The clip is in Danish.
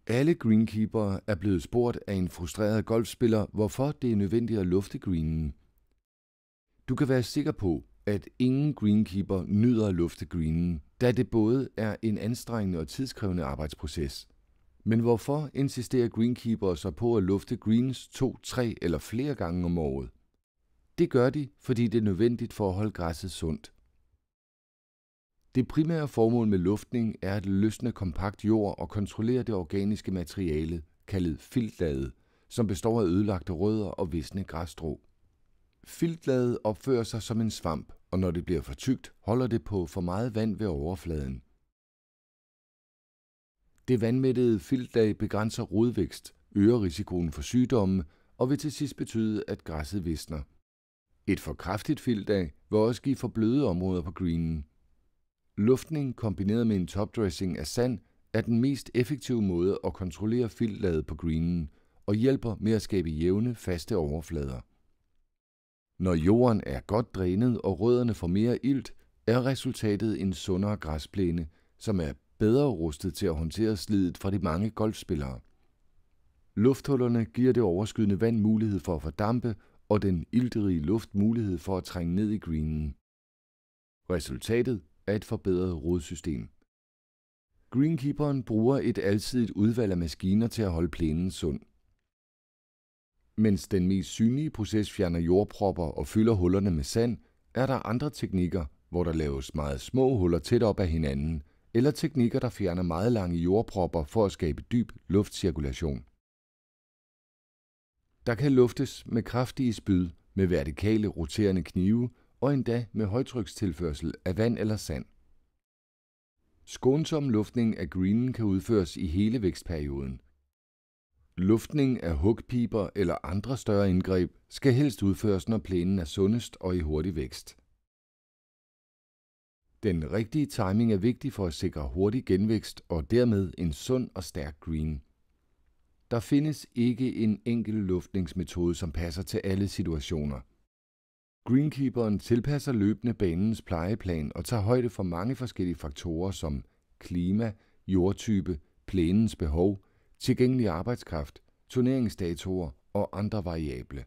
Alle greenkeepere er blevet spurgt af en frustreret golfspiller, hvorfor det er nødvendigt at lufte greenen. Du kan være sikker på, at ingen greenkeeper nyder at lufte greenen, da det både er en anstrengende og tidskrævende arbejdsproces. Men hvorfor insisterer greenkeepere så på at lufte greens 2, 3 eller flere gange om året? Det gør de, fordi det er nødvendigt for at holde græsset sundt. Det primære formål med luftning er at løsne kompakt jord og kontrollere det organiske materiale, kaldet filtlaget, som består af ødelagte rødder og visne græsstrå. Filtlaget opfører sig som en svamp, og når det bliver for tykt, holder det på for meget vand ved overfladen. Det vandmættede filtlag begrænser rodvækst, øger risikoen for sygdomme og vil til sidst betyde, at græsset visner. Et for kraftigt filtlag vil også give for bløde områder på greenen. Luftning kombineret med en topdressing af sand er den mest effektive måde at kontrollere filtlaget på greenen og hjælper med at skabe jævne, faste overflader. Når jorden er godt drænet og rødderne får mere ilt, er resultatet en sundere græsplæne, som er bedre rustet til at håndtere slidet fra de mange golfspillere. Lufthullerne giver det overskydende vand mulighed for at fordampe og den iltrige luft mulighed for at trænge ned i greenen. Resultatet er et forbedret rodsystem. Greenkeeperen bruger et alsidigt udvalg af maskiner til at holde plænen sund. Mens den mest synlige proces fjerner jordpropper og fylder hullerne med sand, er der andre teknikker, hvor der laves meget små huller tæt op ad hinanden, eller teknikker, der fjerner meget lange jordpropper for at skabe dyb luftcirkulation. Der kan luftes med kraftige spyd, med vertikale roterende knive og endda med højtrykstilførsel af vand eller sand. Skånsom luftning af greenen kan udføres i hele vækstperioden. Luftning af hugpiber eller andre større indgreb skal helst udføres, når plænen er sundest og i hurtig vækst. Den rigtige timing er vigtig for at sikre hurtig genvækst og dermed en sund og stærk green. Der findes ikke en enkelt luftningsmetode, som passer til alle situationer. Greenkeeperen tilpasser løbende banens plejeplan og tager højde for mange forskellige faktorer som klima, jordtype, plænens behov, tilgængelig arbejdskraft, turneringsdatoer og andre variable.